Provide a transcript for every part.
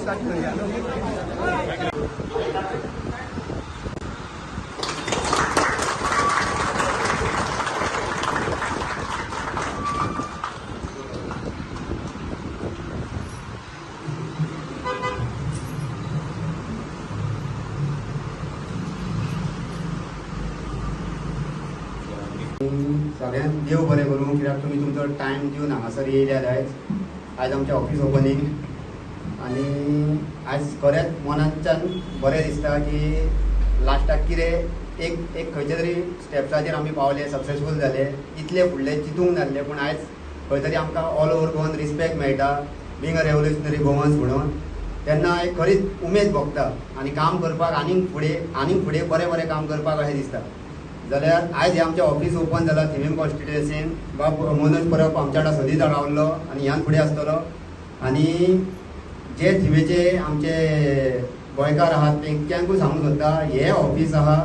सगळ्यांक देव बरें करूं, कित्याक तुमी तुमचो टायम दिवन हांगासर येयल्यात आयज आमचें ऑफिस ओपनिंग. आनी आयज खरेंच मनाच्यान बरें दिसता की लास्टाक कितें एक खंयच्या तरी स्टेप्साचेर आमी पावले, सक्सेसफूल जाले. इतले फुडले चिंतूंक नासले, पूण आयज खंय तरी आमकां ऑल ओवर गोवन रिस्पेक्ट मेळटा बींग अ रेवल्युशनरी गोवन्स म्हणून. तेन्ना एक खरीच उमेद भोगता आनी काम करपाक आनीक फुडें बरें बरें काम करपाक अशें दिसता. जाल्यार आयज हे आमचें ऑफिस ओपन जालां थिवीम कॉन्स्टिट्युएन्सीन. बाब मनोज परब आमच्या वांगडा सदींच रावल्लो आनी ह्यान फुडें आसतलो. आनी जे थिवेचे आमचे गोंयकार आहात तेंच्यांकूय सांगूंक सोदता, हे ऑफिस आहा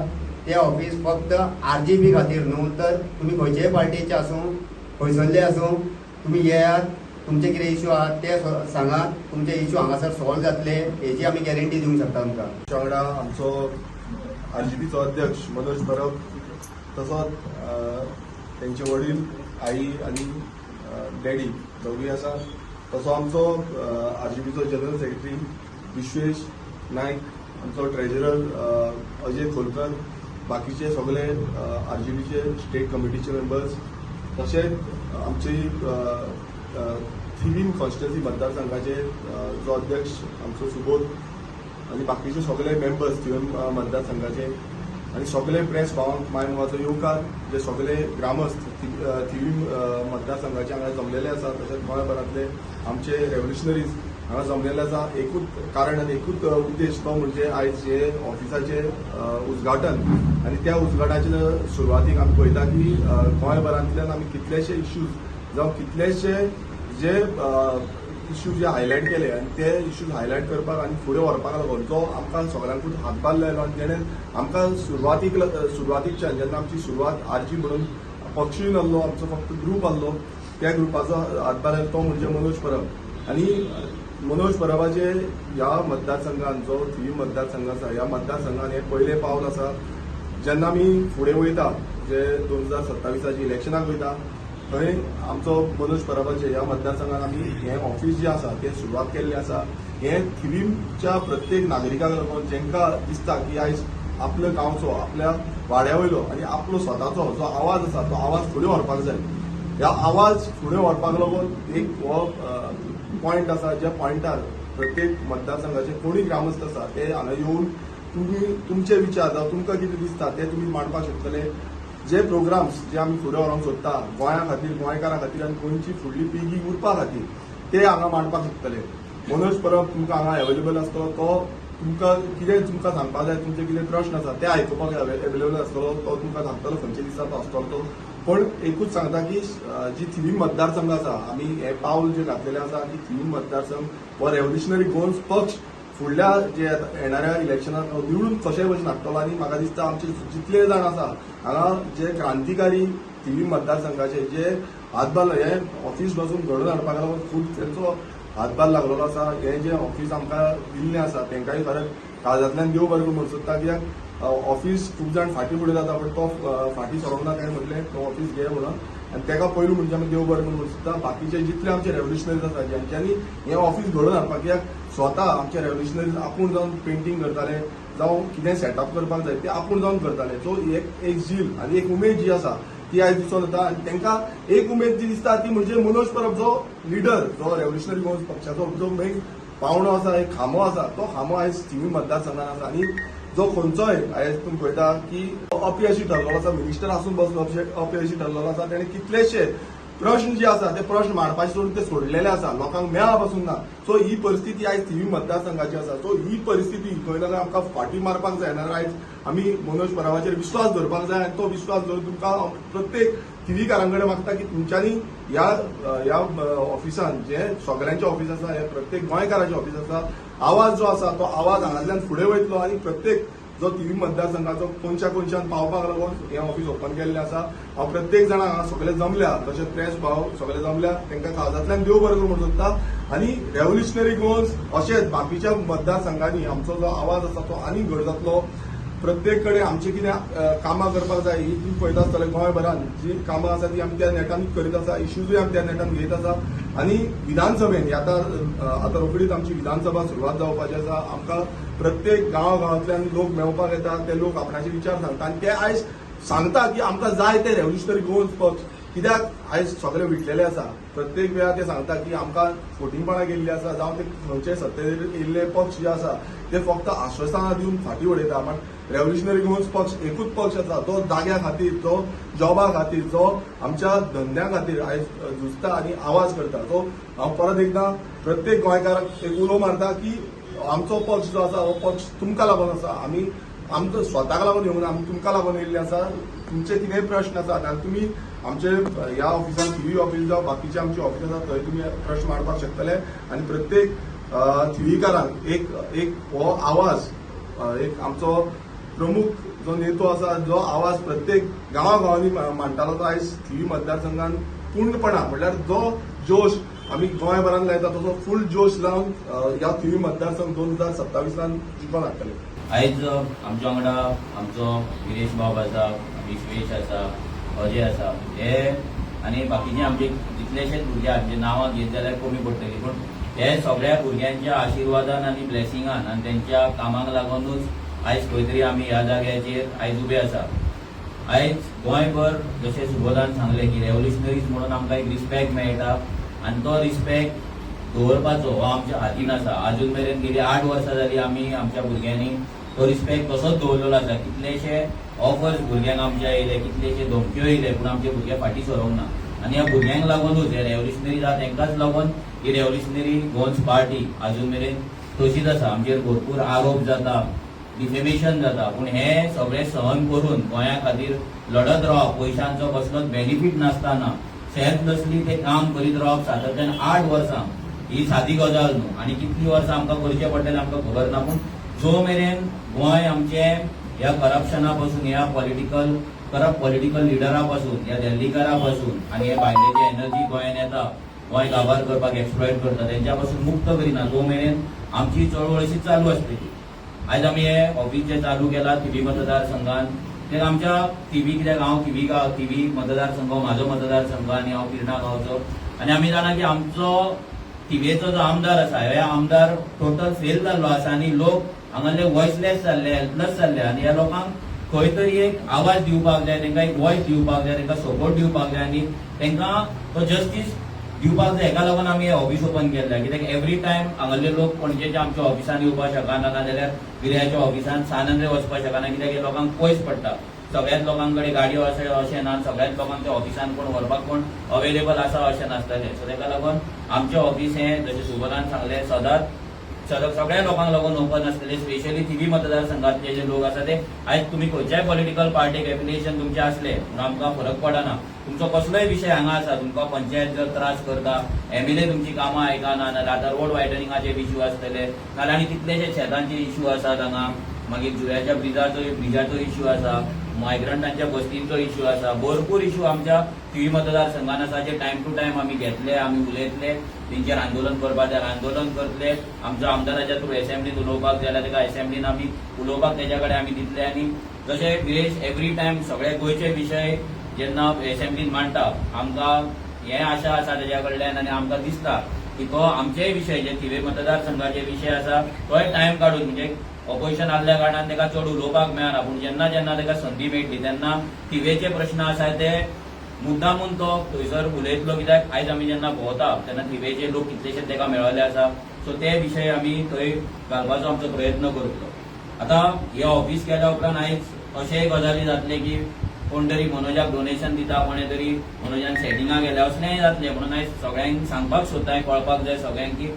तें ऑफिस फक्त RGB खातीर न्हू, तर तुमी खंयचेय पार्टीचे आसूं, खंयसरले आसूं, तुमी येयात, तुमचे कितें इश्यू आहात ते सांगात, तुमचे इश्यू हांगासर सॉल्व जातले हेची आमी गॅरंटी दिवंक शकता तुमकां. आमच्या वांगडा आमचो RGBचो अध्यक्ष मनोज परब, तसोच तेंचे वडील, आई आनी डॅडी दोगूय आसा. तसो आमचो RGBचो जनरल सेक्रेटरी विश्वेश नायक, आमचो ट्रेजरर अजय खोलकर, बाकीचे सगळे RGBचे स्टेट कमिटीचे मेंबर्स, तशेंच आमची थिवीम कॉन्स्टिट्युएन्सी मतदारसंघाचे जो अध्यक्ष आमचो सुबोध आनी बाकीचे सगळे मेंबर्स थिवीम मतदारसंघाचे आनी सगळे प्रेस भावांक माय मोगाचो येवकार, जे सगळे ग्रामस्थ थिवीम मतदारसंघाचे हांगा जमलेले आसा, तशेंच गोंयभरांतले आमचे रेव्होल्युशनरीज हांगा जमलेले आसा. एकूच कारण आनी एकूच उद्देश तो म्हणजे आयज हे ऑफिसाचे उद्घाटन. आनी त्या उद्घाटनाच्या सुरवातीक आमी पळयता की गोंयभरांतल्यान आमी कितलेशे इश्यूज जावं कितलेशे जे इश्यू जे हायलायट केले आनी ते इश्यूज हायलायट करपाक आनी फुडें व्हरपाक लागून जो आमकां सगळ्यांकूच हातभार लायलो. आनी तेणें आमकां सुरवातीच्यान जेन्ना आमची सुरवात RG म्हणून पक्षूय नासलो, आमचो फक्त ग्रूप आसलो, त्या ग्रुपाचो हातभार लायलो तो म्हणजे मनोज परब. आनी मनोज परबाचे ह्या मतदारसंघान जो थिवीम मतदारसंघ आसा, ह्या मतदारसंघान हे पयलें पावल आसा. जेन्ना आमी फुडें वयता, जे 2027 इलेक्शनाक वयता, थंय आमचो मनोज परबाचे ह्या मतदारसंघान आमी हें ऑफिस जें आसा तें सुरवात केल्लें आसा. हें थिवीमच्या प्रत्येक नागरिकाक लागून जेंकां दिसता की आयज आपल्या गांवचो, आपल्या वाड्या वयलो आनी आपलो स्वताचो जो आवाज आसा तो आवाज फुडें व्हरपाक जाय. ह्या आवाज फुडें व्हरपाक लागून एक हो पॉयंट आसा, ज्या पॉयंटार प्रत्येक मतदारसंघाचे कोणूय ग्रामस्थ आसा ते हांगा येवन तुमी तुमचे विचार जावं तुमकां कितें दिसता ते तुमी मांडपाक शकतले. जे प्रोग्राम्स जे आमी फुडें व्हरोंक सोदता गोंया खातीर, गोंयकारां खातीर आनी गोंयची फुडली पिळगी उरपा खातीर, ते हांगा मांडपाक शकतले. मनोज परब तुमकां हांगा अवेलेबल आसतलो. तो तुमकां कितें तुमकां सांगपाक जाय, तुमचे कितें प्रश्न आसा ते आयकुपाक अवेलेबल आसतलो. तो तुमकां सांगतलो खंयच्या दिसा तो आसतलो तो. पण एकूच सांगता की जी थिवीम मतदारसंघ आसा, आमी हे पावल जे घातलेले आसा की थिवीम मतदारसंघ हो रेव्होल्युशनरी गोवन्स पक्ष फुडल्या जे येणाऱ्या इलेक्शनाक निवडून कशे भशेन हाडटलो. आनी म्हाका दिसता आमचे जितले जाण आसा हांगा जे क्रांतिकारी थिवीम मतदारसंघाचे जे हातभार हे ऑफिस बसून घडोवन हाडपाक लागून खूब तेंचो हातभार लागलेलो आसा. हे जे ऑफिस आमकां दिल्लें आसा तेंकाय खरेंच काळजांतल्यान देव बरें म्हणून सोदता. कित्याक ऑफिस खूब जाण फाटीं फुडें जाता, पण तो फाटीं सरोंक ना. ताणें म्हटलें तो ऑफिस घे म्हणून. आनी ताका पयलू म्हणजे आमी देव बरें म्हणून सोदता. बाकीचे जितले आमचे रेव्होल्युशनरीज आसा जेंच्यांनी हें ऑफिस घडोवन हाडपाक, कित्याक स्वता आमचे रेव्होल्युशनरीज आपूण जावन पेंटींग करताले जावं कितें सेटअप करपाक जाय ते आपूण जावन करताले. सो एक झील आनी एक उमेद जी आसा ती आयज दिसून येता. आनी तांकां एक उमेद जी दिसता ती म्हणजे मनोज परब जो लिडर, जो रेव्होल्युशनरी गोवन्स पक्षाचो जो मेन पावणो आसा, एक खामो आसा, तो खामो आयज थिवीम मतदारसंघान आसा. आनी जो खंयचोय आयज तुमी पळयता की अपयशी ठरलेलो आसा, मिनिस्टर आसून बसलो अपयशी ठरलेलो आसा, ताणें कितलेशे प्रश्न जे आसा ते प्रश्न मांडपाचे सोडून ते सोडलेले आसा, लोकांक मेळा पासून ना. सो ही परिस्थिती आयज थिवीम मतदारसंघाची आसा. सो ही परिस्थिती खंय ना खंय आमकां फाटीं मारपाक जाय. नाजाल्यार आयज आमी मनोज परबाचेर विश्वास दवरपाक जाय. आनी तो विश्वास दवरून तुमकां प्रत्येक थिवीकारां कडेन मागता की तुमच्यांनी ह्या ऑफिसान जे सगळ्यांचे ऑफिस आसा, हे प्रत्येक गोंयकाराचें ऑफिस आसा, आवाज जो आसा तो आवाज हांगांतल्यान फुडें वयतलो आनी प्रत्येक जो TV मतदारसंघाचो कोणच्यान पावपाक लागून हे ऑफिस ओपन केल्लें आसा. हांव प्रत्येक जाणां हांगा सगळे जमल्या, तशेंच प्रेस भाव सगळे जमल्या, तांकां काळजांतल्यान देव बरें करूं म्हणून सोदता. आनी रेव्होल्युशनरी गोवन्स अशेंच बाकीच्या मतदारसंघांनी आमचो जो आवाज आसा तो आनी घट जातलो. प्रत्येक कडेन आमचे कितें कामां करपाक जाय ही तुम्ही पळयता आसतले गोंयभरान जी कामां आसा ती आमी त्या नेटान करीत आसा, इश्यूजूय आमी त्या नेटान घेत आसा. आनी विधानसभेन आतां रोखडीच आमची विधानसभा सुरवात जावपाची आसा. आमकां प्रत्येक गांवांतल्यान लोक मेळपाक येतात, ते लोक आपणाचे विचार सांगता आनी ते आयज सांगता की आमकां जाय ते रेव्होल्युशनरी गोवन्स पक्ष कित्याक आयज सगळे विटलेले आसा. प्रत्येक वेळार ते सांगता की आमकां फोटिंगपणां केल्ली आसा, जावं ते खंयचे सत्तेचेर येयल्ले पक्ष जे आसा ते फक्त आश्वासनां दिवन फाटीं उडयता. पण रेव्होल्युशनरी गोवन्स पक्ष एकूच पक्ष आसा जो जाग्या खातीर, जो जॉबा खातीर, जो आमच्या धंद्या खातीर आयज झुजता आनी आवाज करता. तो हांव परत एकदां प्रत्येक गोंयकाराक एक उलो मारता की आमचो पक्ष जो आसा हो पक्ष तुमकां लागून आसा. आमी आमचो स्वताक लागून येवंक ना, आमी तुमकां लागून येयल्ले आसा. तुमचे कितेंय प्रश्न आसा जाल्यार तुमी आमचे ह्या ऑफिसान TV ऑफिस जावं बाकीचे आमचे ऑफिस आसा थंय तुमी प्रश्न मारपाक शकतले. आनी प्रत्येक TVकारांक एक हो आवाज, एक आमचो प्रमुख जो नेतो आसा जो आवाज प्रत्येक गांवांनी मांडटालो तो आयज TV मतदारसंघान पूर्णपणान म्हणल्यार जो जोश आमी गोंयभरान लायता तसो फूल जोश लावन ह्या TV मतदारसंघ 2027 जिखून हाडटले. आयज आमच्या वांगडा आमचो गिरीश बाब आसा, विश्वेश आसा, अजय आसा, हे आनी बाकीचे आमचे कितलेशेच भुरगे आमचे नांवां घेत जाल्यार कमी पडटली. पूण हे सगळ्या भुरग्यांच्या आशिर्वादान आनी ब्लेसिंगान आनी त्यांच्या कामाक लागूनच आयज खंय तरी आमी ह्या जाग्याचेर आयज उबे आसा. आयज गोंयभर जशें सुबोधान सांगलें की रेव्होल्युशनरीज म्हणून आमकां एक रिस्पेक्ट मेळटा आनी तो रिस्पेक्ट दवरपाचो हो आमच्या हातीन आसा. अजून मेरेन गेली 8 वर्सां जाली आमी आमच्या भुरग्यांनी तो रिस्पेक्ट तसोच दवरलेलो आसा. कितलेशे ऑफर्स भुरग्यांक आमच्या येयले, कितलेशे धमक्यो येयले, पूण आमचे भुरगे फाटीं सरोंक ना. आनी ह्या भुरग्यांक लागूनच हे रेव्होल्युशनरीज आसा तांकांच लागून ही रेव्होल्युशनरी गोवन्स पार्टी अजून मेरेन तशीच आसा. आमचेर भरपूर आरोप जाता, डिफेमेशन जाता, पूण हे सगळे सहन करून गोंया खातीर लढत रावप, पयशांचो कसलोच बेनिफीट नासतना सेल्फलसली ते काम करीत रावप सातत्यान 8 वर्सां ही सादी गजाल न्हू. आनी कितली वर्सां आमकां करचें पडटलें आमकां खबर ना. पूण जो मेरेन गोंय आमचे ह्या करप्शना पासून, ह्या करप्ट पॉलिटिकल लिडरा पासून, ह्या दिल्लीकारा पासून आनी हे भायले जे एनर्जी गोंयान येता, गोंय काबार करपाक एक्सप्लॉयट करता, तेंच्या पासून मुक्त करिना तो मेरेन आमची चळवळ अशी चालू आसतली. आयज आमी हे ऑफिस जे चालू केला TV मतदारसंघान, ते आमच्या कित्याक हांव TV मतदारसंघ म्हाजो मतदारसंघ आनी हांव पिर्णा गांवचो. आनी आमी जाणा की आमचो TVचो जो आमदार आसा हे आमदार टोटल फेल जाल्लो आसा आनी लोक हांगासले वॉइसलेस जाल्ले, हेल्पलेस जाल्ले. आनी ह्या लोकांक खंय तरी एक आवाज दिवपाक जाय, तांकां एक वॉइस दिवपाक जाय, तांकां सपोर्ट दिवपाक जाय आनी तांकां तो जस्टीस दिवपाक जाय. हेका लागून आमी हे ऑफिस ओपन केल्लें. कित्याक एवरी टायम हांगासले लोक पणजेच्या आमच्या ऑफिसान येवपाक शकना, नाजाल्यार विर्याच्या ऑफिसान सानंद्रे वचपाक शकना, कित्याक हे लोकांक पयस पडटा. सगळ्याच लोकांकडे गाडयो आसा अशें ना, सगळ्याच लोकांक त्या ऑफिसान कोण व्हरपाक कोण अवेलेबल आसा अशें नासतलें. सो ताका लागून आमचें ऑफिस हें जशें सुबोधान सांगलें सदांच सगळ्या लोकांक लागून ओपन आसतलें. स्पेशली TV मतदारसंघातले जे लोक आसा ते आयज तुमी खंयच्याय पॉलिटिकल पार्टीक एफिलिएशन तुमचें आसलें म्हणून आमकां फरक पडना. तुमचो कसलोय विशय हांगा आसा, तुमकां पंचायत जर त्रास करता, MLA तुमची कामां आयकना, नाजाल्यार आतां रोड वायडनिंगाचे इश्यू आसतले, नाजाल्यार आनी कितलेशे शेतांचे इश्यू आसात हांगा, मागीर जुव्याच्या ब्रिजाचो इश्यू आसा, मायग्रंटांच्या बस्तींचो इश्यू आसा, भरपूर इश्यू आमच्या TV मतदारसंघान आसा जे टायम टू टायम आमी घेतले, आमी उलयतले, तेंचेर आंदोलन करपाक जाय आंदोलन करतले. आमच्या आमदाराच्या थ्रू असेंब्लीत उलोवपाक जाय जाल्यार तेका असेंब्लीन आमी उलोवपाक तेच्या कडेन आमी दितले. आनी जशें गिरेश एवरी टायम सगळे गोंयचे विशय जेन्ना असेंब्लीन मांडटा आमकां हे आशा आसा तेच्या कडल्यान आनी आमकां दिसता की तो आमचेय विशय जे TV मतदारसंघाचे विशय आसा तोय टायम काडून, म्हणजे ऑपोजिशन आसल्या कारणान तेका चड उलोवपाक मेळना, पूण जेन्ना जेन्ना तेका संदी मेळटली तेन्ना TVचे प्रश्न आसा ते मुद्दामून तो थंयसर उलयतलो. कित्याक आयज आमी जेन्ना भोंवता तेन्ना TVचे लोक कितलेशे तेका मेळ्ळले आसा. सो ते विशय आमी थंय घालपाचो आमचो प्रयत्न करतलो. आतां हे ऑफिस केल्या उपरांत आयज अशेय गजाली जातले की कोण तरी मनोजाक डोनेशन दिता, कोणे तरी मनोजान सेटिंगाक गेल्या असलेंय जातलें. म्हणून आयज सगळ्यांक सांगपाक सोदताय, कळपाक जाय सगळ्यांक की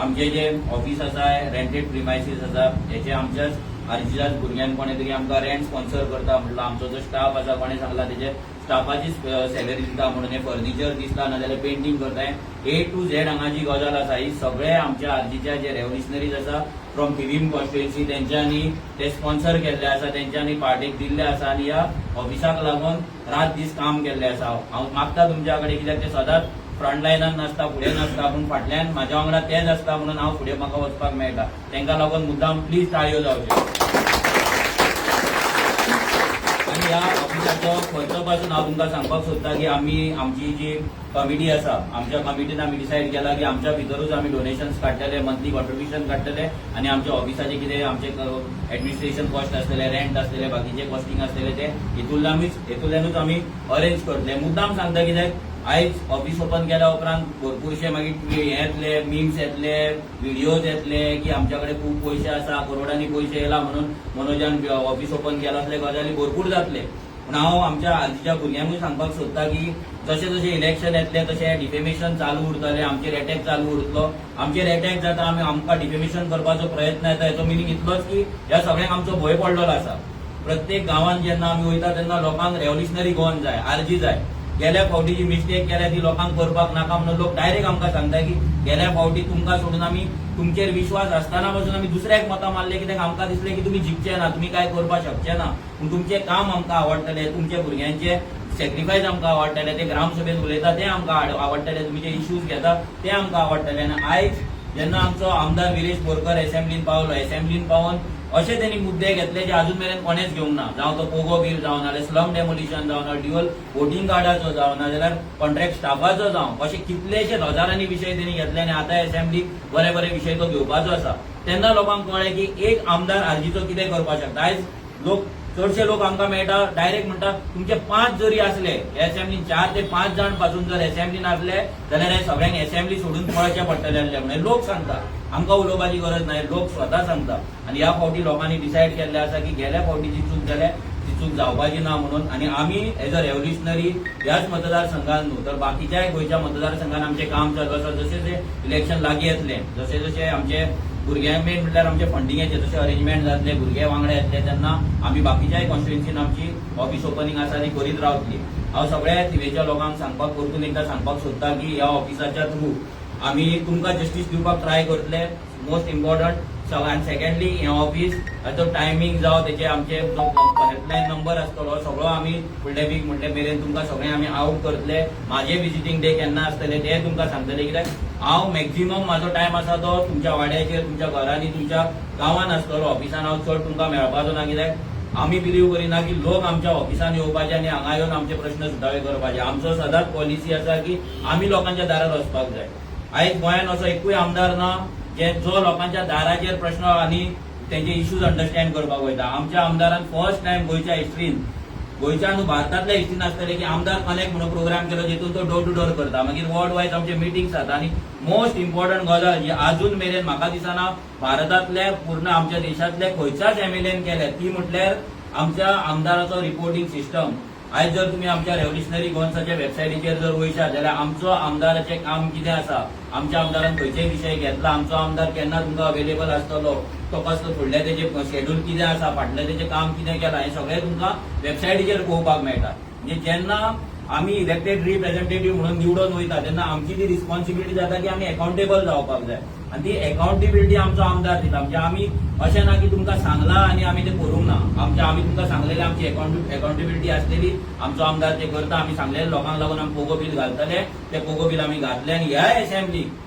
आमचे जे ऑफिस आसा रेंटेड प्रिमायसीस आसा हेचे आमच्याच आरजीच्याच भुरग्यांक कोणे तरी आमकां रेंट स्पॉन्सर करता. म्हटलं आमचो जो स्टाफ आसा कोणे सांगला तेजे स्टाफाची सॅलरी दिता म्हणून हे फर्निचर दिसता नाजाल्यार पेंटिंग करताय A to Z हांगाची गजाल आसा. ही सगळे आमच्या आरजीच्या जे रेव्होल्युशनरीज आसा फ्रॉम पिवीम कॉन्स्टिट्युएन्सी तेंच्यांनी ते स्पॉन्सर केल्ले आसा, तेंच्यांनी पार्टेक दिल्ले आसा आनी ह्या ऑफिसाक लागून रात दीस काम केल्ले आसा. हांव मागता तुमच्या कडेन कित्याक ते सदांच फ्रंटलायनान नासता, फुडें नासता, पूण फाटल्यान म्हाज्या वांगडा तेच आसता म्हणून हांव फुडें म्हाका वचपाक मेळटा. तांकां लागून मुद्दाम प्लीज ताळयो जावच्यो. आणि ह्या ऑफिसाचो खर्च पासून हांव तुमकां सांगपाक सोदता की आमची जी कमिटी आसा, आमच्या कमिटीन आमी डिसायड केला की आमच्या भितरूच आमी डोनेशन्स काडटले, मंथली कॉन्ट्रिब्युशन काडटले आनी आमच्या ऑफिसाचे कितें आमचे एडमिनिस्ट्रेशन कॉस्ट आसतले, रेंट आसतले, बाकीचे कॉस्टिंग आसतले ते हेतूंतल्यानूच आमी अरेंज करतले. मुद्दाम सांगता कित्याक आयज ऑफिस ओपन केल्या उपरांत भरपूरशे मागीर येतले, मीम्स येतले, व्हिडिओज येतले की आमच्या कडेन खूब पयशे आसा, करोडांनी पयशे येयला म्हणून मनोजान ऑफिस ओपन केला, असले गजाली भरपूर जातले. पूण हांव आमच्या आजच्या भुरग्यांकूय सांगपाक सोदता की जशें जशें इलेक्शन येतले तशें डिफेमेशन चालू उरतलें, आमचेर अटॅक चालू उरतलो. आमचेर अटॅक जाता, आमकां डिफेमेशन करपाचो प्रयत्न येता, हेचो मिनींग इतलोच की ह्या सगळ्यांक आमचो भंय पडलेलो आसा. प्रत्येक गांवांत जेन्ना आमी वयता तेन्ना लोकांक रेव्होल्युशनरी गोवन जाय, आरजी जाय. गेल्या फावटी जी मिस्टेक केल्या ती लोकांक करपाक नाका म्हणून लोक डायरेक्ट आमकां सांगता की गेल्या फावटी तुमकां सोडून आमी तुमचेर विश्वास आसतना पासून आमी दुसऱ्याक मतां मारले कित्याक आमकां दिसलें की तुमी जिखचे ना, तुमी काय करपाक शकचे ना, पूण तुमचें काम आमकां आवडटलें, तुमच्या भुरग्यांचे सॅक्रिफायस आमकां आवडटलें, ते ग्रामसभेत उलयता ते आमकां आवडटलें, तुमी जे इश्यूज घेता ते आमकां आवडटलें. आनी आयज जेन्ना आमचो आमदार विरेश बोरकर असेंब्लीन पावलो, असेंब्लीन पावून अशे त्यांनी मुद्दे घेतले जे अजून मेरेन कोणेच घेवंक ना. जावं तो पोगो बिल जावं नाल्यार स्लम डेमोलिशन जावं ना, ड्युअल वोटिंग कार्डाचो जावं नाजाल्यार कॉन्ट्रॅक्ट स्टाफाचो जावं, अशे कितलेशे हजारांनी विशय त्यांनी घेतले आनी आतां असेंब्लीक बरे बरे विशय तो घेवपाचो आसा. तेन्ना लोकांक कळ्ळें की एक आमदार आरजीचो कितें करपाक शकता. आयज लोक चडशे लोक आमकां मेळटा डायरेक्ट म्हणटा तुमचे 5 जरी असले असेंब्लीन 4 ते 5 जाण पासून जर असेंब्लीन असले जाल्यार हे सगळ्यांक असेंब्ली सोडून पळोवचें पडटलें म्हणून लोक सांगता. आमकां उलोवपाची गरज नाही, लोक स्वता सांगता. आनी ह्या फावटी लोकांनी डिसायड केल्लें आसा की गेल्या फावटी जी चूक जाल्या ती चूक जावपाची ना म्हणून. आनी आमी एज अ रेव्होल्युशनरी ह्याच मतदारसंघात न्हू तर बाकीच्याय गोंयच्या मतदारसंघात आमचें काम चालू आसा. जशें जशें इलेक्शन लागीं येतलें, जशें जशें आमचे भुरग्यांक मेन म्हणल्यार आमचे फंडिंगेचे जशें अरेंजमेंट जातले, भुरगे वांगडा येतले तेन्ना आमी बाकीच्याय कॉन्स्टिट्युएन्सीन आमची ऑफिस ओपनिंग आसा ती करीत रावतली. हांव सगळ्या तिवेच्या लोकांक सांगपाक परतून एकदां सांगपाक सोदता की ह्या ऑफिसाच्या थ्रू आमी तुमकां जस्टीस दिवपाक ट्राय करतले. मोस्ट इम्पॉर्टंट आनी सेकंडली हे ऑफिस हाचो टायमींग जावं तेचे आमचे जो हेल्पलायन नंबर आसतलो सगळो आमी फुडले वीक म्हटले मेरेन तुमकां सगळें आमी आउट करतले. म्हाजे विजिटींग डे केन्ना आसतले ते तुमकां सांगतले कित्याक हांव मॅक्झिमम म्हाजो टायम आसा तो तुमच्या वाड्याचेर, तुमच्या घरांनी, तुमच्या गांवांत आसतलो. ऑफिसान हांव चड तुमकां मेळपाचो ना कित्याक आमी बिलीव करिना की लोक आमच्या ऑफिसान येवपाचे आनी हांगा येवन आमचे प्रश्न सुटावे करपाचे. आमचो सदांच पॉलिसी आसा की आमी लोकांच्या दारार वचपाक जाय. आयज गोंयांत असो एकूय आमदार ना जो लोकांच्या दाराचेर प्रश्न आनी तेंचे इश्यूज अंडरस्टँड करपाक वयता. आमच्या आमदारान फर्स्ट टायम गोंयच्या हिस्ट्रीन, गोंयच्या न्हू भारतांतल्या हिस्ट्रीन आसतले की आमदार कनेक्ट म्हणून प्रोग्राम केलो जेतून तो डोर टू डोर करता. मागीर वर्ल्ड वायज आमचे मिटिंग्स जाता. आनी मोस्ट इम्पॉर्टंट गजाल जी अजून मेरेन म्हाका दिसना भारतांतले पूर्ण आमच्या देशांतले खंयच्याच एमएलएन केले ती म्हटल्यार आमच्या आमदाराचो रिपोर्टिंग सिस्टम. आयज जर तुम्ही आमच्या रेव्होल्युशनरी गोवन्साच्या वेबसायटीचेर जर वयशात जाल्यार आमचो आमदाराचें काम कितें आसा, आमच्या आमदारान खंयचे विशय घेतला, आमचो आमदार केन्ना तुमकां अवेलेबल आसतलो, तो कसलो फुडले तेजे शेड्यूल कितें आसा, फाटलें तेजें काम कितें केलां हें सगळें तुमकां वेबसायटीचेर पळोवपाक मेळटा. म्हणजे जेन्ना आमी इलेक्टेड रिप्रेझेंटेटिव्ह म्हणून निवडून वयता तेन्ना आमची ती रिस्पॉन्सिबिलिटी जाता की आमी अकाउंटेबल जावपाक जाय. आनी ती अकाउंटेबिलिटी आमचो आमदार दिता. म्हणजे आमी अशें ना की तुमकां सांगलां आनी आमी तें करूंक ना. आमी तुमकां सांगलेलें आमची अकाउंटेबिलिटी आसलेली, आमचो आमदार तें करता. आमी सांगलेलें लोकांक लागून आमी पोगो बील घालतले, तें पोगो बील आमी घातलें. आनी ह्या असेंब्लीक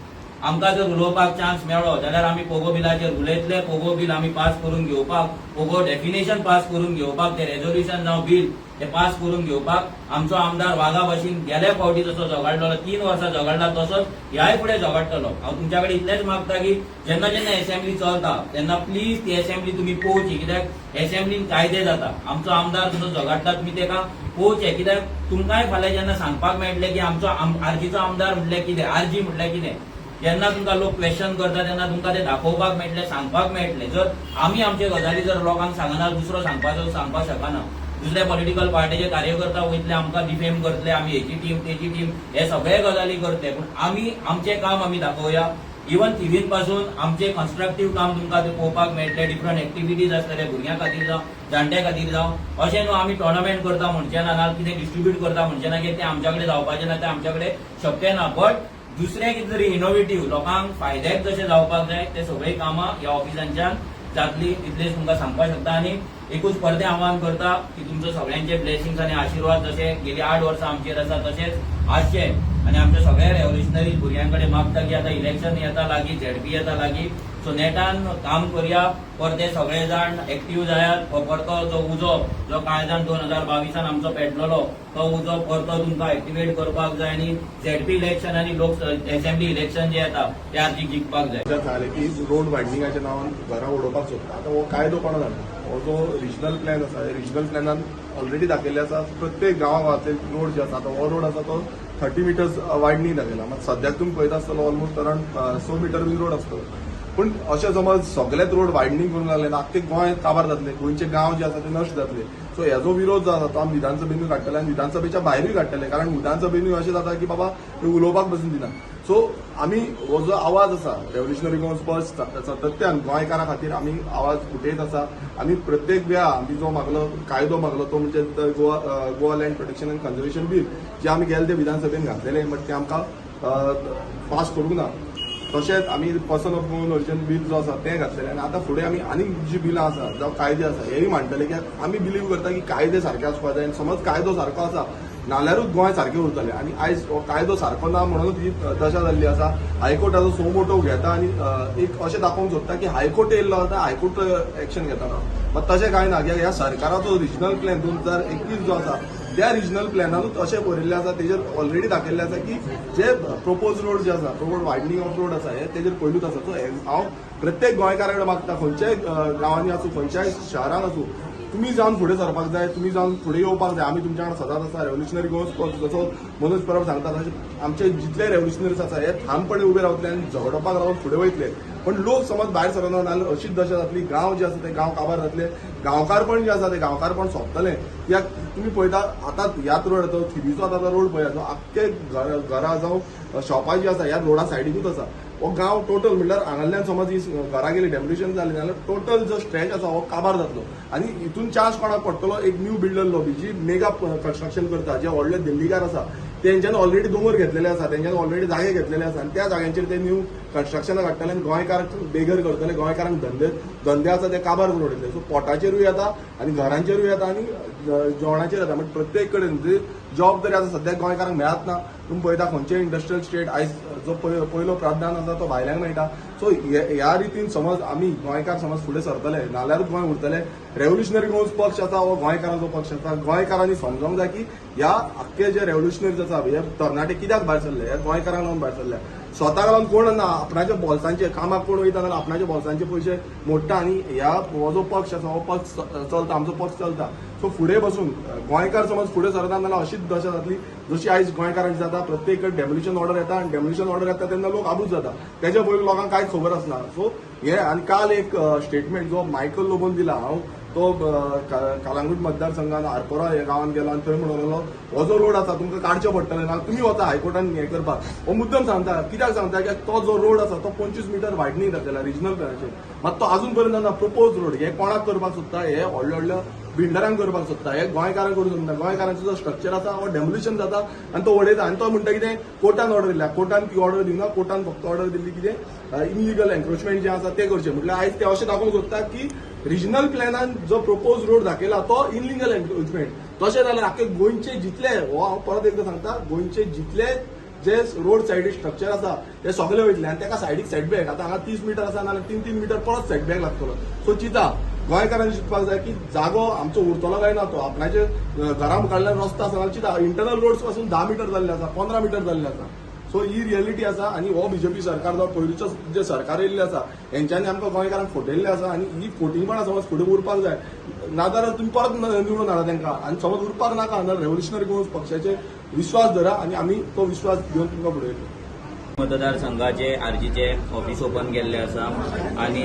आमकां जर उलोवपाक चान्स मेळ्ळो जाल्यार आमी पोगो बिलाचेर उलयतले. पोगो बील आमी पास करून घेवपाक, पोगो डेफिनेशन पास करून घेवपाक, ते रेझोल्युशन जावं बील ते पास करून घेवपाक आमचो आमदार वागा भाशेन गेल्या फावटी जसो झगडलो 3 वर्सां झगडला तसोच ह्याय फुडें झगडटलो. हांव तुमच्या कडेन इतलेंच मागता की जेन्ना जेन्ना असेंब्ली चलता तेन्ना प्लीज ती असेंब्ली तुमी पळोवची. कित्याक असेंब्लीन कायदे जाता. आमचो आमदार जसो झगडटा तुमी तेका पळोवचे. कित्याक तुमकांय फाल्यां जेन्ना सांगपाक मेळटलें की आमचो आरजीचो आमदार म्हटल्यार कितें, आरजी म्हटल्यार कितें, जेन्ना तुमकां लोक क्वेश्चन करता तेन्ना तुमकां ते दाखोवपाक मेळटलें, सांगपाक मेळटलें. जर आमी आमचे गजाली जर लोकांक सांगना दुसरो सांगपाक शकना. दुसऱ्या पॉलिटिकल पार्टीचे कार्यकर्ता वयतले आमकां डिफेम करतले, आमी हेची टीम तेची टीम हे सगळे गजाली करतले. पूण आमी आमचें काम आमी दाखोवया. इवन थिवीन पासून आमचे कन्स्ट्रक्टिव्ह काम तुमकां पळोवपाक मेळटले. डिफरंट एक्टिविटीज आसतले भुरग्यां खातीर जावं जाणट्या खातीर जावं. अशें न्हू आमी टोर्नामेंट करता म्हणचे ना, ना कितें डिस्ट्रीब्यूट करता म्हणचे ना की ते आमच्या कडेन जावपाचें ना, ते आमच्या कडेन शक्य ना. बट दुसरें कितें तरी इनोव्हेटिव्ह लोकांक फायद्याक जशें जावपाक जाय ते सगळीं कामां ह्या ऑफिसांच्यान जातली इतलेच तुमकां सांगपाक शकता. आनी एकूच परतें आव्हान करता की तुमचो सगळ्यांचे ब्लेसिंग्स आनी आशिर्वाद जशे गेली 8 वर्सां आमचेर आसा तशेंच आसचे. आनी आमच्या सगळ्या रेव्होल्युशनरी भुरग्यां कडेन मागता की आतां इलेक्शन येता लागीं, झेडपी येता लागीं, सो नेटान काम करया. परते सगळे जाण एक्टिव्ह जायात. परतो जो उजो जो कायद्यान 2022 आमचो पेटलेलो तो उजो परतो तुमकां एक्टिवेट करपाक जाय. आनी झेडपी इलेक्शन आनी लोक असेंब्ली इलेक्शन जे येता ते आर्जी जिखपाक जाय. झाले की रोड वायडनिंगाच्या नांवान घरां उडोवपाक सोदता. आतां हो कायदो कोणा जाता? हो जो रिजनल प्लॅन आसा, रिजनल प्लॅनान ऑलरेडी दाखयल्ले आसा प्रत्येक गांवांतले रोड जे आसा हो रोड आसा तो 30 मिटर्स वायडनींग दाखयला. मात सद्याक तुमी पळयता आसतलो ऑलमोस्ट अराउंड 100 मिटर बी रोड आसतलो. पूण अशें समज सगळेच रोड वायडनींग करून लागले ना आख्खे गोंय काबार जातले, गोंयचे गांव जे आसा ते नश्ट जातले. सो हेजो विरोध जो आसा तो आमी विधानसभेनूय काडटले आनी विधानसभेच्या भायरूय काडटले. कारण विधानसभेनूय अशें जाता की बाबा ते उलोवपाक बसून दिना. सो आमी हो जो आवाज आसा रेव्होल्युशनरी गोवन्स फर्स्ट सातत्यान गोंयकारां खातीर आमी आवाज फुटयत आसा. आमी प्रत्येक वेळा आमी जो मागलो कायदो मागलो तो म्हणजे Goa land protection and conservation bill जे आमी गेले ते विधानसभेन घातलेले बट ते आमकां पास करूंक ना. तशेंच आमी person of on origin bill जो आसा तें घातलेलें. आनी आतां फुडें आमी आनी जी बिलां आसा जावं कायदे आसा हेय मांडटले कित्याक आमी बिलीव करता की कायदे सारके आसपाक जाय. समज कायदो सारको आसा नाल्यारूच गोंय सारकें उरतलें. आनी आयज हो कायदो सारको ना म्हणूनच ही दशा जाल्ली आसा. हायकोर्टाचो सो मोटो घेता आनी एक अशें दाखोवंक सोदता की हायकोर्ट येयल्लो आतां हायकोर्ट एक्शन घेता. मात तशें कांय ना. कित्याक ह्या सरकाराचो रिजनल प्लॅन 2021 जो आसा त्या रिजनल प्लॅनानूच अशें बरयल्लें आसा. तेजेर ऑलरेडी दाखयल्लें आसा की जे प्रपोज रोड जे आसा रोड वायडनींग ऑफ रोड आसा हे तेजेर पयलूच आसा. सो हांव प्रत्येक गोंयकारा कडेन मागता खंयच्याय गांवांनी आसूं खंयच्याय शारान आसूं तुम्ही जावन फुडें सरपाक जाय, तुम्ही जावन फुडें येवपाक जाय. आमी तुमच्या वांगडा सदांच आसा. रेव्होल्युशनरी गोवन्स जसो मनोज परब सांगता तशें आमचे जितले रेव्होल्युशनरीज आसा हे ठामपणे उबे रावतले आनी झगडपाक रावन फुडें वयतले. पण लोक समज भायर सरना नाल्यार अशीच दशा जातली. गांव जे आसा ते गांव काबार जातले. गांवकारपण जे आसा ते गांवकारपण सोंपतलें. कित्याक तुम्ही पळयता आतां ह्याच रोड तो थिबीचो आतां रोड पळयात आख्खे घरां जावं शॉपां जी आसा ह्या रोडा सायडीकूच आसा. हो गांव टोटल म्हणल्यार हांगाल्यान समज ही घरां गेली डेमोलिशन जालें जाल्यार टोटल जो स्ट्रेच आसा हो काबार जातलो. आनी हितून चान्स कोणाक पडटलो एक न्यू बिल्डर लॉबी जी मेगा कन्स्ट्रक्शन करता जे व्हडले दिल्लीकार आसा तेंच्यान ऑलरेडी दोंगर घेतलेले आसा, तेंच्यान ऑलरेडी जागे घेतलेले आसा आनी त्या जाग्यांचेर ते न्यू कन्स्ट्रक्शनां काडटले आनी गोंयकारांक बेगर करतले. गोंयकारांक धंदे आसा ते काबार करून उडयतले. सो पोटाचेरूय येता आनी घरांचेरूय येता आनी जेवणाचेर येता. म्हणजे प्रत्येक कडेन जॉब जरी आतां सद्याक गोंयकारांक मेळत ना. तुम्ही पळयता खंयचेय इंडस्ट्रियल स्टेट आयज जो पयलो प्रावधान आसा तो भायल्यांक मेळटा. सो ह्या रितीन समज आमी गोंयकार समज फुडें सरतले नाल्यारूच गोंय उरतले. रेव्होल्युशनरी गोवन्स पक्ष आसा हो गोंयकारांचो पक्ष आसा. गोंयकारांनी समजूंक जाय की ह्या आख्खे जे रेव्होल्युशनरीज आसा हे तरणाटे कित्याक भायर सरले, हे गोंयकारांक लागून भायर सरले. स्वताक लागून कोण ना आपणाच्या बोल्सांचे कामाक कोण वयता जाल्यार आपणाच्या बोल्सांचे पयशे मोडटा आनी ह्या हो जो पक्ष आसा हो पक्ष चलता, आमचो पक्ष चलता. सो फुडें बसून गोंयकार समज फुडें सरता जाल्यार अशीच दशा जातली जशी आयज गोंयकारांची जाता. प्रत्येक कडेन डेमोलिशन ऑर्डर येता आनी डेमोलिशन ऑर्डर येता तेन्ना लोक आबूज जाता. तेच्या पयलीं लोकांक कांयच खबर आसना. सो हे आनी काल एक स्टेटमेंट जो मायकल लोबोन दिला हांव तो कलंगूट मतदारसंघान आरपोरा ह्या गांवांत गेलो आनी थंय म्हणलो हो जो रोड आसा तुमकां काडचो पडटलें ना तुमी वता हायकोर्टान हें करपाक. हो मुद्दम सांगता कित्याक सांगता की तो जो रोड आसा तो 25 मिटर वायडनींग दाखयला रिजनल प्लॅनाचेर. मात तो अजून पर्यंत ना प्रपोज रोड. हे कोणाक करपाक सोदता, हे व्हडल्या व्हडल्या बिल्डरांक करपाक सोदता, हे गोंयकारांक करूंक सोदता. गोंयकारांचो जो स्ट्रक्चर आसा हो डेमोलिशन जाता आनी तो उडयता आनी तो म्हणटा कितें कोर्टान ऑर्डर दिल्या. कोर्टान ती ऑर्डर दिवना. कोर्टान फक्त ऑर्डर दिल्ली कितें इनलिगल एन्क्रोचमेंट जे आसा ते करचे. म्हटल्यार आयज ते अशें दाखोवंक सोदता की रिजनल प्लॅनान जो प्रपोज रोड दाखयला तो इनलिगल एन्क्रोचमेंट. तशें जाल्यार आख्खे गोंयचे जितले हो हांव परत एकदां सांगता गोंयचे जितले जे रोड सायडीक स्ट्रक्चर आसा ते सगळे वयतले आनी ताका सायडीक सेटबॅक आतां हांगा 30 मिटर आसा नाल्यार 3-3 मिटर परत सेटबॅक लागतलो. सो चिंता गोंयकारांनी चिंतपाक जाय की जागो आमचो उरतलो काय ना. तो आपणाचे घरा मुखारल्यान रस्तो आसा चिंता इंटरनल रोड्स पासून 10 मिटर जाल्ले आसा, 15 मिटर जाल्ले आसा. सो ही रियलिटी आसा आनी हो बीजेपी सरकार जो पयलींचो जे सरकार येयल्ले आसा हेंच्यांनी आमकां गोंयकारांक फटयल्ले आसा आनी ही फोटिंगपणां समज फुडें उरपाक जाय नाजाल्यार तुमी परत निवडून हाडा तांकां. आनी समज उरपाक नाका जाल्यार रेव्होल्युशनरी गोवन्स पक्षाचे विश्वास धरा आनी आमी तो विश्वास घेवन तुमकां फुडें येतलो. मतदारसंघाचे आरजीचे ऑफिस ओपन केल्ले आसा आनी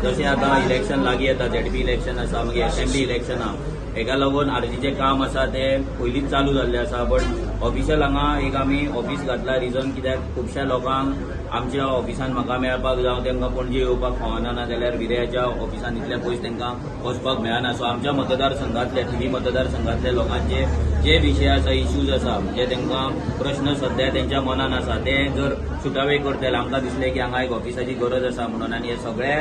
जशें आतां इलेक्शन लागीं येता झेडपी इलेक्शन आसा मागीर असेंब्ली इलेक्शन आहा हेका लागून आरजीचे काम आसा ते पयलींच चालू जाल्ले आसा. बट ऑफिशियल हांगा एक आमी ऑफिस घातला रिजन कित्याक खुबश्या लोकांक आमच्या ऑफिसान म्हाका मेळपाक जावं तेंकां पणजे येवपाक फावना ना जाल्यार विरेच्या ऑफिसान इतले पयस तेंकां वचपाक मेळना. सो आमच्या मतदारसंघातले थिवी मतदारसंघातले लोकांचे जे विशय आसा इश्यूज आसा जे तेंकां प्रश्न सध्या तेंच्या मनान आसा ते जर सुटावे करतले आमकां दिसलें की हांगा एक ऑफिसाची गरज आसा म्हणून आनी हे सगळे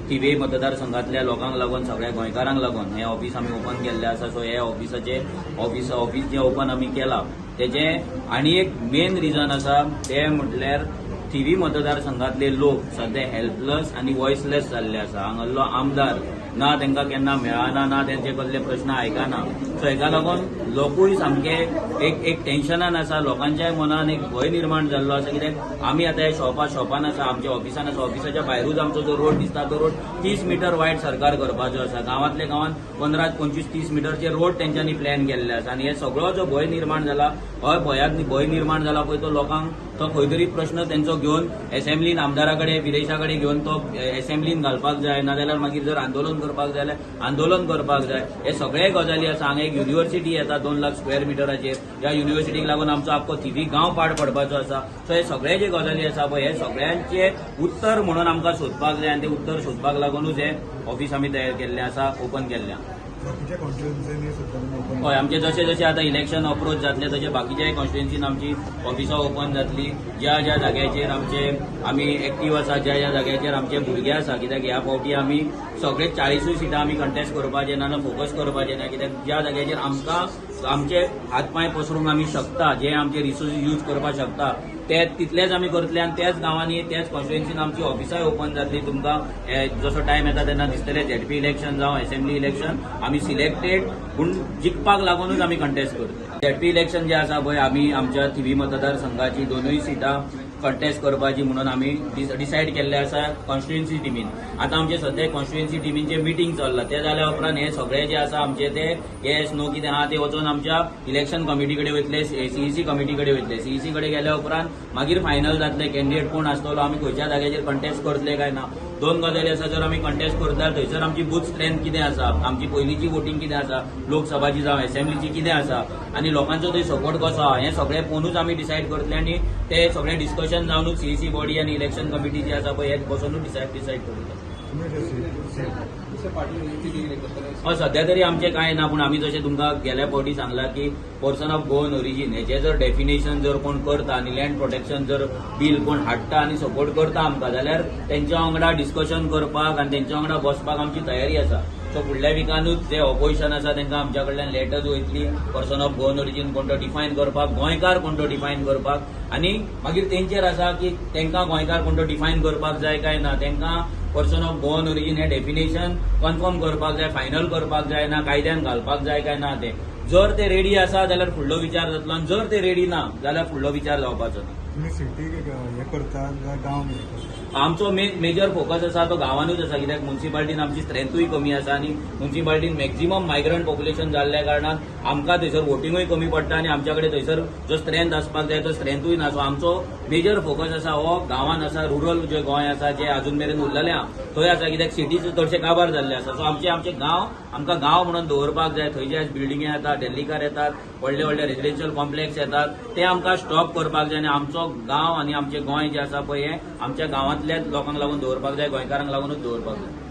थिवी मतदारसंघातल्या लोकांक लागून सगळ्या गोंयकारांक लागून हे ऑफिस आमी ओपन केल्लें आसा. सो हे ऑफिस जे ओपन आमी केलां तेचे आनी एक मेन रिजन आसा ते म्हटल्यार थिवी मतदारसंघातले लोक सध्या हेल्पलेस आनी वॉइसलेस जाल्ले आसा. हांगालो आमदार ना तेंकां केन्ना मेळना ना तेंचे कसले प्रश्न आयकना. सो हेका लागून लोकूय सामके एक टेन्शनान आसा. लोकांच्या मनान एक भंय निर्माण जाल्लो आसा कित्याक आमी आतां हे शॉपान आसा आमच्या ऑफिसान आसा. ऑफिसाच्या भायरूच आमचो जो रोड दिसता तो रोड 30 मीटर वायड सरकार करपाचो आसा. गांवांतल्या गांवांत 15-25-30 मीटरचे रोड तेंच्यांनी प्लॅन केल्ले आसा आनी हे सगळो जो भंय निर्माण जाला भंय निर्माण जाला पळय तो लोकांक तो खंय तरी प्रश्न तेंचो घेवन असेंब्लीन आमदारा कडेन विदेशा कडेन घेवन तो असेंब्लीन घालपाक जाय नाजाल्यार मागीर जर आंदोलन करपाक जाय जाल्यार आंदोलन करपाक जाय. हे सगळे गजाली आसा. हांगा एक युनिव्हर्सिटी येता 2 लाख स्क्वेअर मिटराचेर. ह्या युनिव्हर्सिटीक लागून आमचो आख्खो थिवी गांव पाड पडपाचो आसा. सो हे सगळे जे गजाली आसा पळय हे सगळ्यांचे उत्तर म्हणून आमकां सोदपाक जाय आनी ते उत्तर सोदपाक लागूनच हे ऑफिस आमी तयार केल्लें आसा ओपन केल्लें. हय आमचे जशें जशें आतां इलेक्शन अप्रोच जातलें तशें बाकीच्याय कॉन्स्टिट्युएन्सीन आमची ऑफिसां ओपन जातली. ज्या ज्या जाग्याचेर आमी एक्टीव आसा ज्या ज्या जाग्याचेर आमचे भुरगे आसा कित्याक ह्या फावटी आमी सगळे 40 सिटां आमी कंटेस्ट करपाचे ना फोकस करपाचे ना कित्याक ज्या जाग्याचेर आमकां आमचे हातपांय पसरूंक आमी शकता जे आमचे रिसोर्सीस यूज करपाक शकता ते तितलेच आमी करतले आनी त्याच गांवांनी त्याच कॉन्स्टिट्युएन्सीन आमची ऑफिसाय ओपन जातली. तुमकां जसो टायम येता तेन्ना दिसतलें झेडपी इलेक्शन जावं असेंब्ली इलेक्शन आमी सिलेक्टेड पूण जिखपाक लागूनच आमी कंटेस्ट करतले. झेडपी इलेक्शन जे आसा पळय आमी आमच्या थिवी मतदारसंघाची 2 सिटां कंटेस्ट करपाची म्हणून आमी डिसायड केल्ले आसा कॉन्स्टिट्युएन्सी टिमीन. आतां आमचे सध्या कॉन्स्टिट्युएन्सी टिमींचे मिटींग चल्ला ते जाल्या उपरांत हे सगळे जे आसा आमचे ते येस नो कितें आहा ते वचून आमच्या इलेक्शन कमिटी कडेन वयतले सीईसी कमिटी कडेन वयतले. सीईसी कडेन गेल्या उपरांत मागीर फायनल जातले कॅन्डिडेट कोण आसतलो आमी खंयच्या जाग्याचेर कंटेस्ट करतले काय ना. 2 गजाली आसा. जर आमी कंटेस्ट करता थंयसर आमची बूथ स्ट्रेंथ कितें आसा आमची पयलींची वोटिंग कितें आसा लोकसभाची जावं असेंब्लीची कितें आसा आनी लोकांचो थंय सपोर्ट कसो आहा हें सगळें पळोवनूच आमी डिसायड करतले आनी ते सगळें डिस्कशन जावनूच सीईसी बॉडी आनी इलेक्शन कमिटी जी आसा पळय हे बसूनूच डिसायड करतले. हय सध्या तरी आमचे कांय ना पूण आमी जशें तुमकां गेल्या फावटी सांगलां की पर्सन ऑफ गोवन ओरिजीन हेचे जर डेफिनेशन जर कोण करता आनी लँड प्रोटेक्शन जर बील कोण हाडटा आनी सपोर्ट करता आमकां जाल्यार तेंच्या वांगडा डिस्कशन करपाक आनी तेंच्या वांगडा बसपाक आमची तयारी आसा. सो फुडल्या विकानूच जे ऑपोजिशन आसा तेंकां आमच्या कडल्यान लेटर्स वयतली पर्सन ऑफ गोवन ओरिजीन कोण तो डिफायन करपाक गोंयकार कोण तो डिफायन करपाक आनी मागीर तेंचेर आसा की तेंकां गोंयकार कोण तो डिफायन करपाक जाय काय ना तेंकां पर्सन ऑफ गोवन ओरिजीन हे डेफिनेशन कन्फर्म करपाक जाय फायनल करपाक जाय ना कायद्यान घालपाक जाय काय ना ते. जर ते रेडी आसा जाल्यार फुडलो विचार जातलो आनी जर ते रेडी ना जाल्यार फुडलो विचार जावपाचो ना. तुम्ही सिटी हे करता गांव आमचो मेजर फोकस आसा तो गांवांनूच आसा कित्याक म्युन्सिपाल्टीन आमची स्ट्रेंथूय कमी आसा आनी म्युन्सिपाल्टीन मॅक्झिमम मायग्रंट पॉप्युलेशन जाल्ल्या कारणान आमकां थंयसर वोटिंगूय कमी पडटा आनी आमच्या कडेन थंयसर जो स्ट्रेंथ आसपाक जाय तो स्ट्रेंथूय ना. सो आमचो मेजर फोकस आसा हो गांवांत आसा रुरल जे गोंय आसा जे अजून मेरेन उरलेलें आहा थंय आसा कित्याक सिटीचे चडशे काबार जाल्ले आसा. सो आमचे गांव आमकां गांव म्हणून दवरपाक जाय. थंय जे बिल्डिंगे येतात डेल्लीकार येतात व्हडले व्हडले रेजिडेन्शियल कॉम्प्लेक्स येतात ते आमकां स्टॉप करपाक जाय आनी आमचो गांव आनी आमचें गोंय जें आसा पळय हें आमच्या गांवांतल्याच लोकांक लागून दवरपाक जाय गोंयकारांक लागूनच दवरपाक जाय.